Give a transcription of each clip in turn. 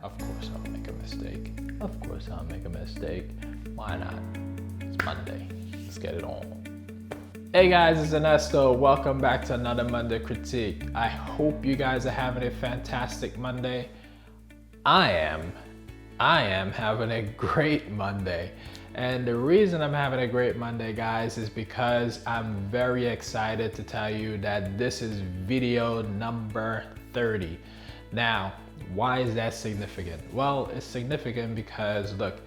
Of course I'll make a mistake. Of course I'll make a mistake. Why not? It's Monday. Let's get it on. Hey guys, it's Ernesto. Welcome back to another Monday Critique. I hope you guys are having a fantastic Monday. I am having a great Monday. And the reason I'm having a great Monday, guys, is because I'm very excited to tell you that this is video number 30. Now, why is that significant? Well, it's significant because look,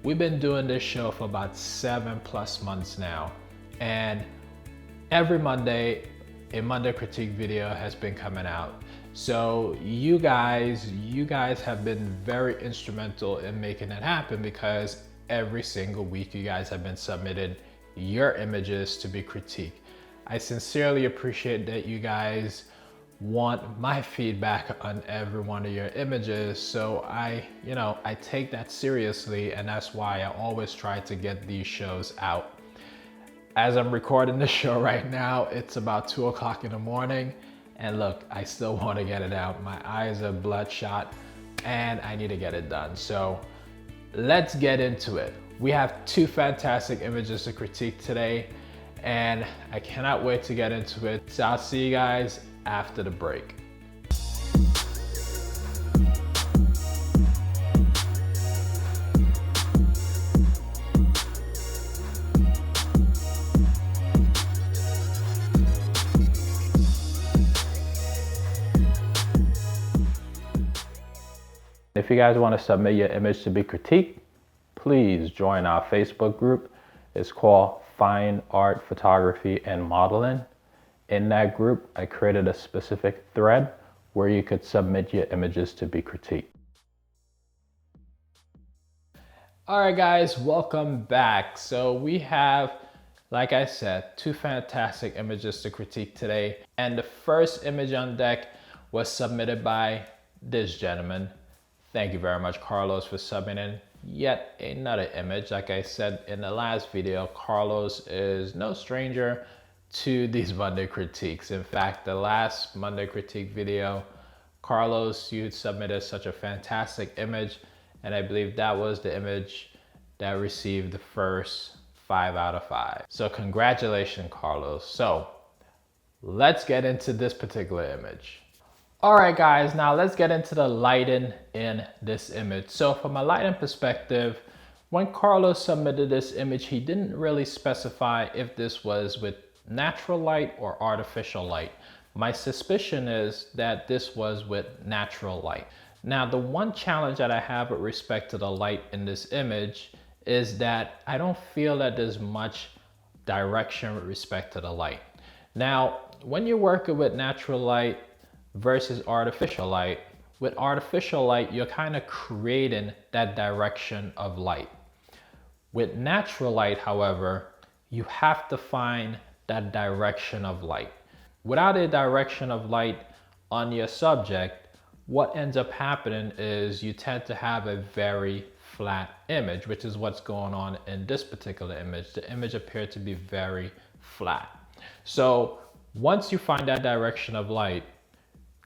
we've been doing this show for about 7+ months now. And every Monday, a Monday Critique video has been coming out. So you guys have been very instrumental in making that happen because every single week you guys have been submitting your images to be critiqued. I sincerely appreciate that you guys want my feedback on every one of your images. So I take that seriously, and that's why I always try to get these shows out. As I'm recording this show right now, it's about 2 o'clock in the morning. And look, I still want to get it out. My eyes are bloodshot and I need to get it done. So let's get into it. We have 2 fantastic images to critique today and I cannot wait to get into it. So I'll see you guys after the break. If you guys want to submit your image to be critiqued, please join our Facebook group. It's called Fine Art Photography and Modeling. In that group, I created a specific thread where you could submit your images to be critiqued. All right, guys, welcome back. So we have, like I said, 2 fantastic images to critique today. And the first image on deck was submitted by this gentleman. Thank you very much, Carlos, for submitting yet another image. Like I said in the last video, Carlos is no stranger to these Monday critiques. In fact, the last Monday critique video, Carlos, you submitted such a fantastic image, and I believe that was the image that received the first 5 out of 5. So congratulations, Carlos. So let's get into this particular image. All right, guys, now let's get into the lighting in this image. So from a lighting perspective, when Carlos submitted this image, he didn't really specify if this was with natural light or artificial light. My suspicion is that this was with natural light. Now, the one challenge that I have with respect to the light in this image is that I don't feel that there's much direction with respect to the light. Now, when you're working with natural light versus artificial light, with artificial light, you're kind of creating that direction of light. With natural light, however, you have to find that direction of light. Without a direction of light on your subject, what ends up happening is you tend to have a very flat image, which is what's going on in this particular image. The image appeared to be very flat. So once you find that direction of light,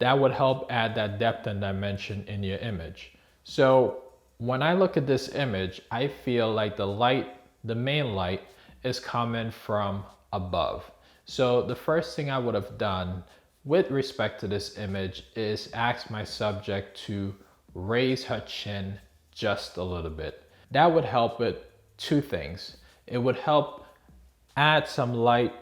that would help add that depth and dimension in your image. So when I look at this image, I feel like the light, the main light, is coming from above. So the first thing I would have done with respect to this image is ask my subject to raise her chin just a little bit. That would help with 2 things. It would help add some light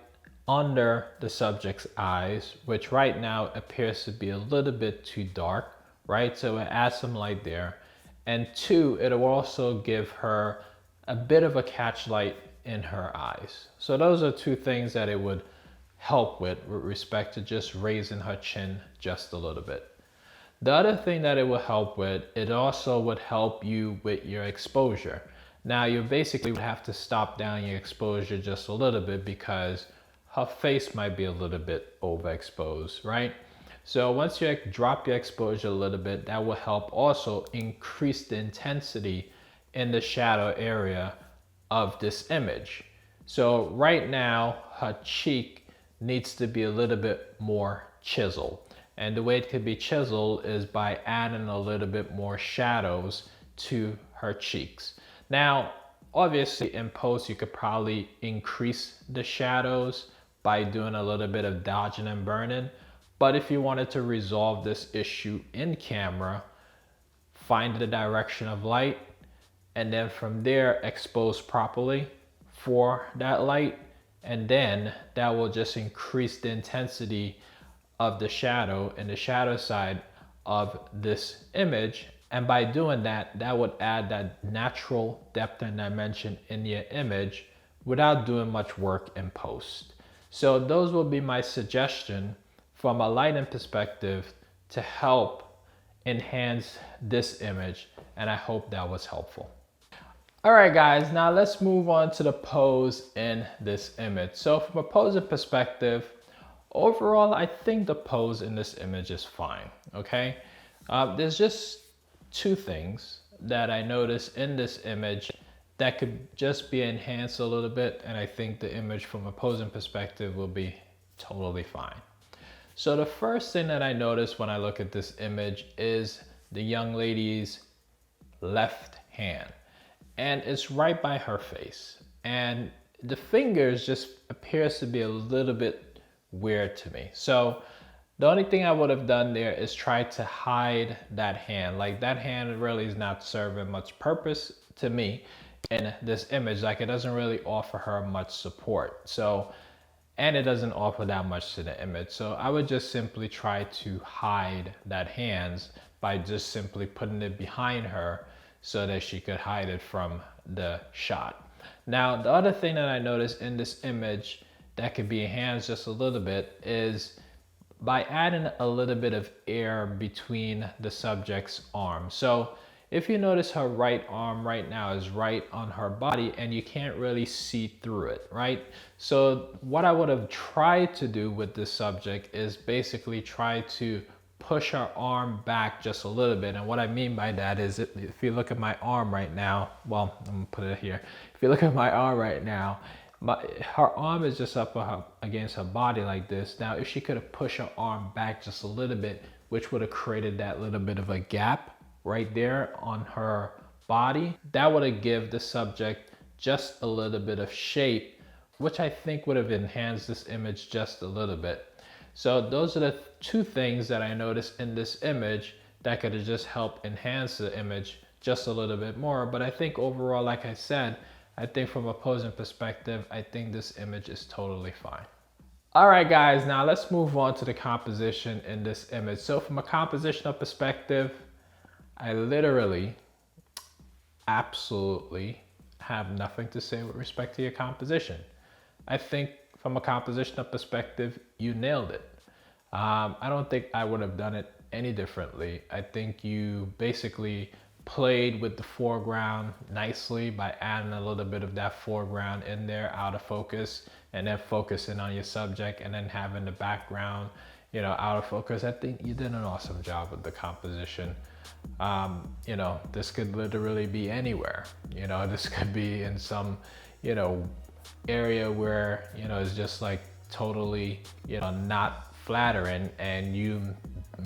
under the subject's eyes, which right now appears to be a little bit too dark, right? So it adds some light there. And 2, it will also give her a bit of a catch light in her eyes. So those are 2 things that it would help with respect to just raising her chin just a little bit. The other thing that it will help with, it also would help you with your exposure. Now you basically would have to stop down your exposure just a little bit because her face might be a little bit overexposed, right? So once you drop your exposure a little bit, that will help also increase the intensity in the shadow area of this image. So right now, her cheek needs to be a little bit more chiseled. And the way it could be chiseled is by adding a little bit more shadows to her cheeks. Now, obviously in post, you could probably increase the shadows by doing a little bit of dodging and burning. But if you wanted to resolve this issue in camera, find the direction of light, and then from there expose properly for that light, and then that will just increase the intensity of the shadow and the shadow side of this image. And by doing that, that would add that natural depth and dimension in your image without doing much work in post. So those will be my suggestion from a lighting perspective to help enhance this image, and I hope that was helpful. All right, guys, now let's move on to the pose in this image. So from a posing perspective, overall, I think the pose in this image is fine, okay? There's just two things that I noticed in this image that could just be enhanced a little bit, and I think the image from a posing perspective will be totally fine. So the first thing that I noticed when I look at this image is the young lady's left hand, and it's right by her face, and the fingers just appears to be a little bit weird to me. So the only thing I would have done there is try to hide that hand. Like, that hand really is not serving much purpose to me in this image. Like, it doesn't really offer her much support. So, and it doesn't offer that much to the image. So I would just simply try to hide that hands by just simply putting it behind her so that she could hide it from the shot. Now, the other thing that I noticed in this image that could be enhanced just a little bit is by adding a little bit of air between the subject's arms. So if you notice, her right arm right now is right on her body and you can't really see through it, right? So what I would have tried to do with this subject is basically try to push her arm back just a little bit. And what I mean by that is, if you look at my arm right now, well, I'm gonna put it here. If you look at my arm right now, her arm is just up against her body like this. Now, if she could have pushed her arm back just a little bit, which would have created that little bit of a gap right there on her body, that would have given the subject just a little bit of shape, which I think would have enhanced this image just a little bit. So those are the two things that I noticed in this image that could have just helped enhance the image just a little bit more. But I think overall, like I said, I think from a posing perspective, I think this image is totally fine. All right, guys, now let's move on to the composition in this image. So from a compositional perspective, I literally, absolutely have nothing to say with respect to your composition. I think from a compositional perspective, you nailed it. I don't think I would have done it any differently. I think you basically played with the foreground nicely by adding a little bit of that foreground in there out of focus, and then focusing on your subject, and then having the background, you know, out of focus. I think you did an awesome job with the composition. You know, this could literally be anywhere. You know, this could be in some, you know, area where, you know, it's just like totally, you know, not flattering, and you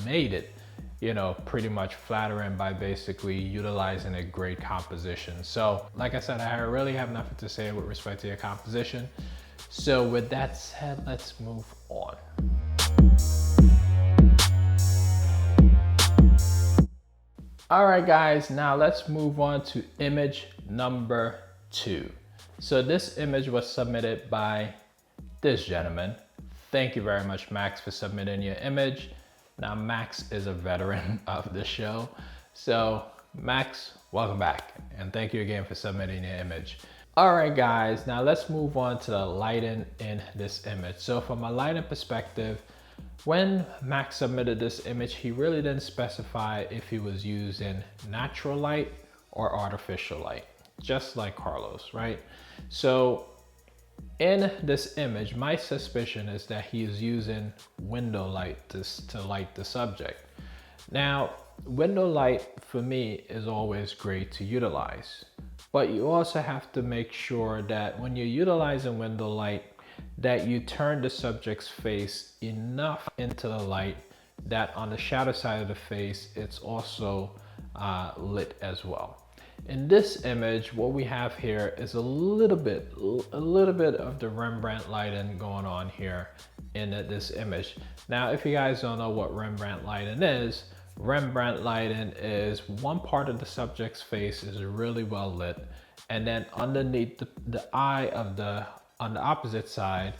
made it, you know, pretty much flattering by basically utilizing a great composition. So like I said, I really have nothing to say with respect to your composition. So with that said, let's move on. All right, guys, now let's move on to image number 2. So this image was submitted by this gentleman. Thank you very much, Max, for submitting your image. Now, Max is a veteran of the show. So Max, welcome back. And thank you again for submitting your image. All right, guys, now let's move on to the lighting in this image. So from a lighting perspective, when Max submitted this image, he really didn't specify if he was using natural light or artificial light, just like Carlos, right? So in this image, my suspicion is that he is using window light to light the subject. Now, window light for me is always great to utilize, but you also have to make sure that when you're utilizing window light, that you turn the subject's face enough into the light that on the shadow side of the face, it's also lit as well. In this image, what we have here is a little bit of the Rembrandt lighting going on here in this image. Now, if you guys don't know what Rembrandt lighting is one part of the subject's face is really well lit, and then underneath the eye of on the opposite side,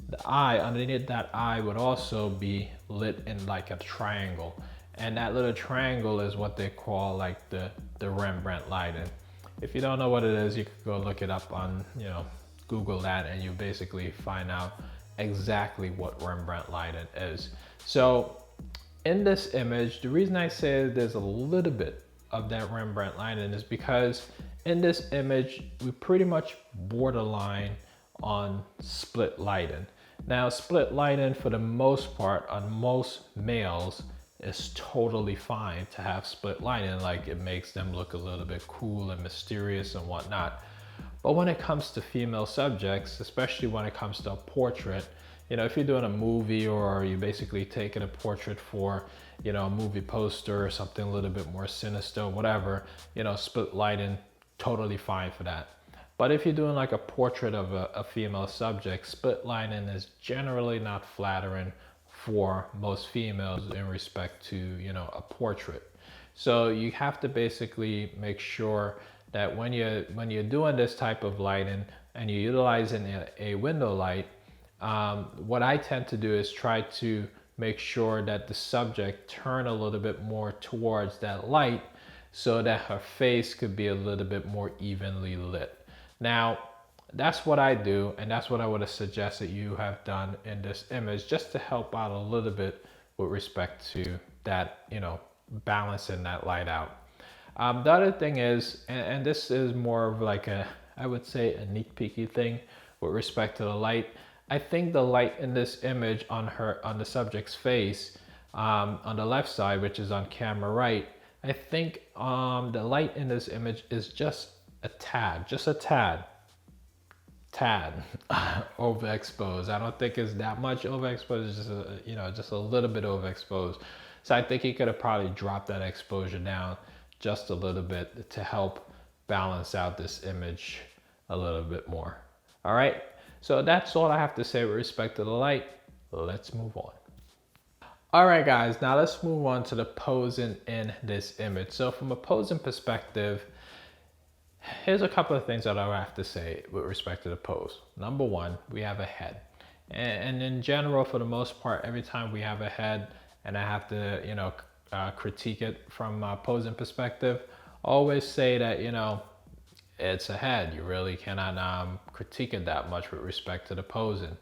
the eye underneath that eye would also be lit in like a triangle, and that little triangle is what they call like the Rembrandt lighting. If you don't know what it is, you can go look it up on, Google that, and you basically find out exactly what Rembrandt lighting is. So in this image, the reason I say there's a little bit of that Rembrandt lighting is because in this image, we pretty much borderline on split lighting. Now, split lighting for the most part on most males is totally fine to have split lighting, like it makes them look a little bit cool and mysterious and whatnot. But when it comes to female subjects, especially when it comes to a portrait, if you're doing a movie or you're basically taking a portrait for, a movie poster or something a little bit more sinister, whatever, split lighting, totally fine for that. But if you're doing like a portrait of a female subject, split lighting is generally not flattering for most females in respect to, a portrait. So you have to basically make sure that when you're doing this type of lighting and you're utilizing a window light, what I tend to do is try to make sure that the subject turn a little bit more towards that light so that her face could be a little bit more evenly lit. Now, that's what I do, and that's what I would have suggested you have done in this image, just to help out a little bit with respect to that, balancing that light out. The other thing is, and this is more of like I would say a nitpicky thing with respect to the light. I think the light in this image on the subject's face, on the left side, which is on camera right, I think the light in this image is just a tad overexposed. I don't think it's that much overexposed. It's just just a little bit overexposed. So I think he could have probably dropped that exposure down just a little bit to help balance out this image a little bit more. All right. So that's all I have to say with respect to the light. Let's move on. All right, guys, now let's move on to the posing in this image. So from a posing perspective, here's a couple of things that I have to say with respect to the pose. Number one, we have a head. And in general, for the most part, every time we have a head and I have to, critique it from a posing perspective, always say that, it's a head. You really cannot critique it that much with respect to the posing.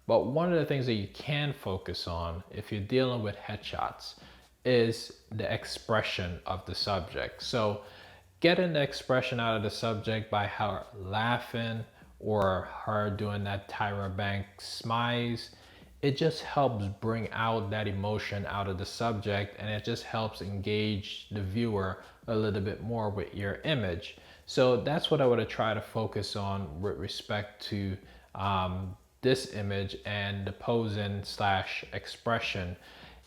But one of the things that you can focus on if you're dealing with headshots is the expression of the subject. So getting the expression out of the subject by her laughing or her doing that Tyra Banks smiles, it just helps bring out that emotion out of the subject, and it just helps engage the viewer a little bit more with your image. So that's what I would try to focus on with respect to this image and the posing / expression.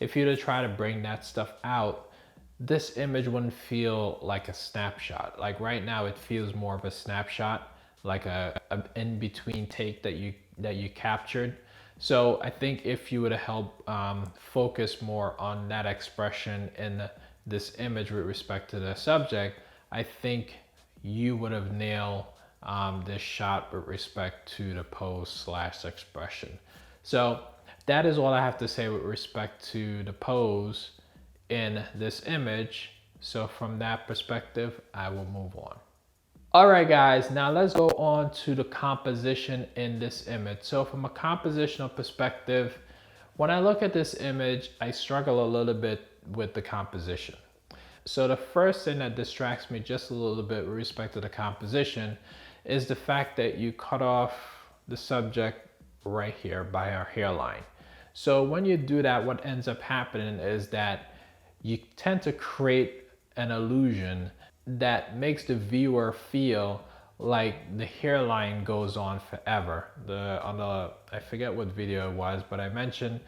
If you were to try to bring that stuff out, this image wouldn't feel like a snapshot. Like right now, it feels more of a snapshot, like a in-between take that you captured. So I think if you were to help focus more on that expression in this image with respect to the subject, I think you would have nailed this shot with respect to the pose / expression. So that is all I have to say with respect to the pose in this image. So from that perspective, I will move on. All right, guys, now let's go on to the composition in this image. So from a compositional perspective, when I look at this image, I struggle a little bit with the composition. So the first thing that distracts me just a little bit with respect to the composition is the fact that you cut off the subject right here by her hairline. So when you do that, what ends up happening is that you tend to create an illusion that makes the viewer feel like the hairline goes on forever. I forget what video it was, but I mentioned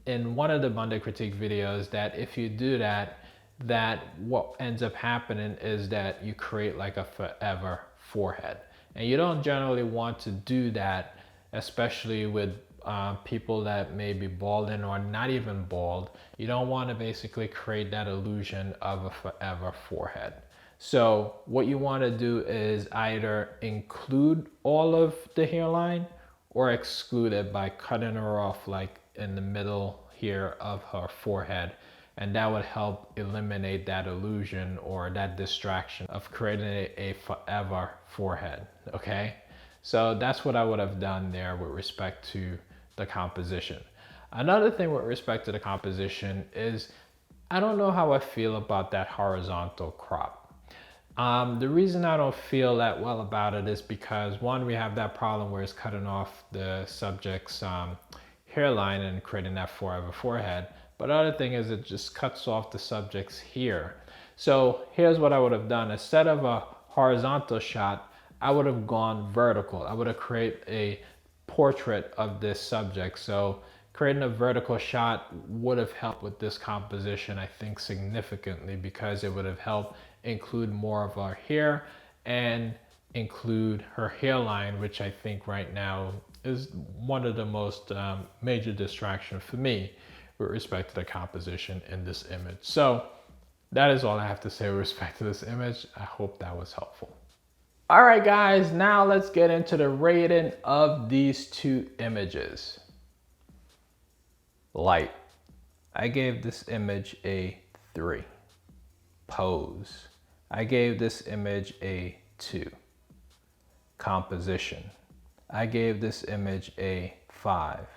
in one of the Monday critique videos that if you do that, that what ends up happening is that you create like a forever forehead. And you don't generally want to do that, especially with people that may be balding or not even bald. You don't want to basically create that illusion of a forever forehead. So what you want to do is either include all of the hairline or exclude it by cutting her off like in the middle here of her forehead. And that would help eliminate that illusion or that distraction of creating a forever forehead, okay? So that's what I would have done there with respect to the composition. Another thing with respect to the composition is I don't know how I feel about that horizontal crop. The reason I don't feel that well about it is because one, we have that problem where it's cutting off the subject's hairline and creating that forever forehead. But the other thing is it just cuts off the subject's here. So here's what I would have done. Instead of a horizontal shot, I would have gone vertical. I would have created a portrait of this subject. So creating a vertical shot would have helped with this composition, I think, significantly, because it would have helped include more of our hair and include her hairline, which I think right now is one of the most major distractions for me with respect to the composition in this image. So that is all I have to say with respect to this image. I hope that was helpful. All right, guys, now let's get into the rating of these two images. Light. I gave this image a 3. Pose. I gave this image a 2. Composition. I gave this image a 5.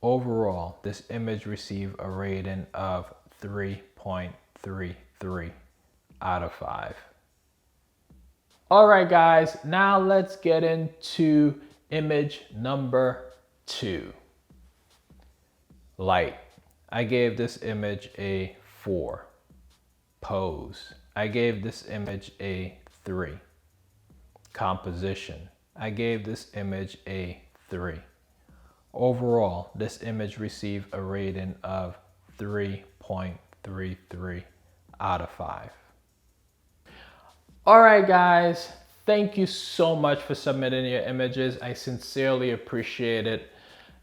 Overall, this image received a rating of 3.33 out of 5. All right, guys, now let's get into image number 2. Light. I gave this image a 4. Pose. I gave this image a 3. Composition. I gave this image a 3. Overall, this image received a rating of 3.33 out of 5. All right, guys, thank you so much for submitting your images. I sincerely appreciate it.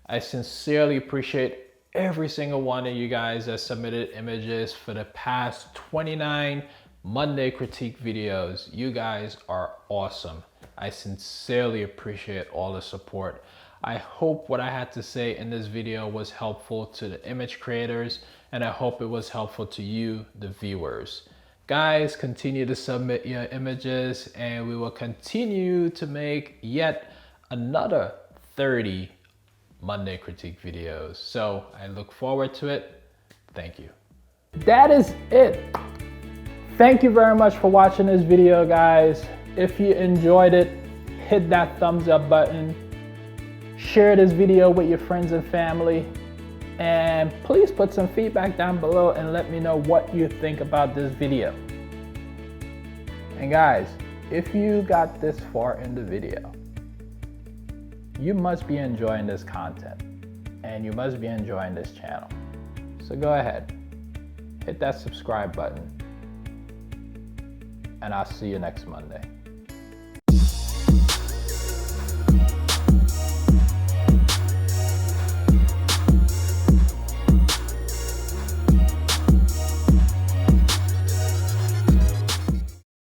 I sincerely appreciate every single one of you guys that submitted images for the past 29 Monday critique videos. You guys are awesome. I sincerely appreciate all the support. I hope what I had to say in this video was helpful to the image creators, and I hope it was helpful to you, the viewers. Guys, continue to submit your images and we will continue to make yet another 30 Monday critique videos. So I look forward to it. Thank you. That is it. Thank you very much for watching this video, guys. If you enjoyed it, hit that thumbs up button. Share this video with your friends and family. And please put some feedback down below and let me know what you think about this video. And guys, if you got this far in the video, you must be enjoying this content and you must be enjoying this channel. So go ahead, hit that subscribe button, and I'll see you next Monday.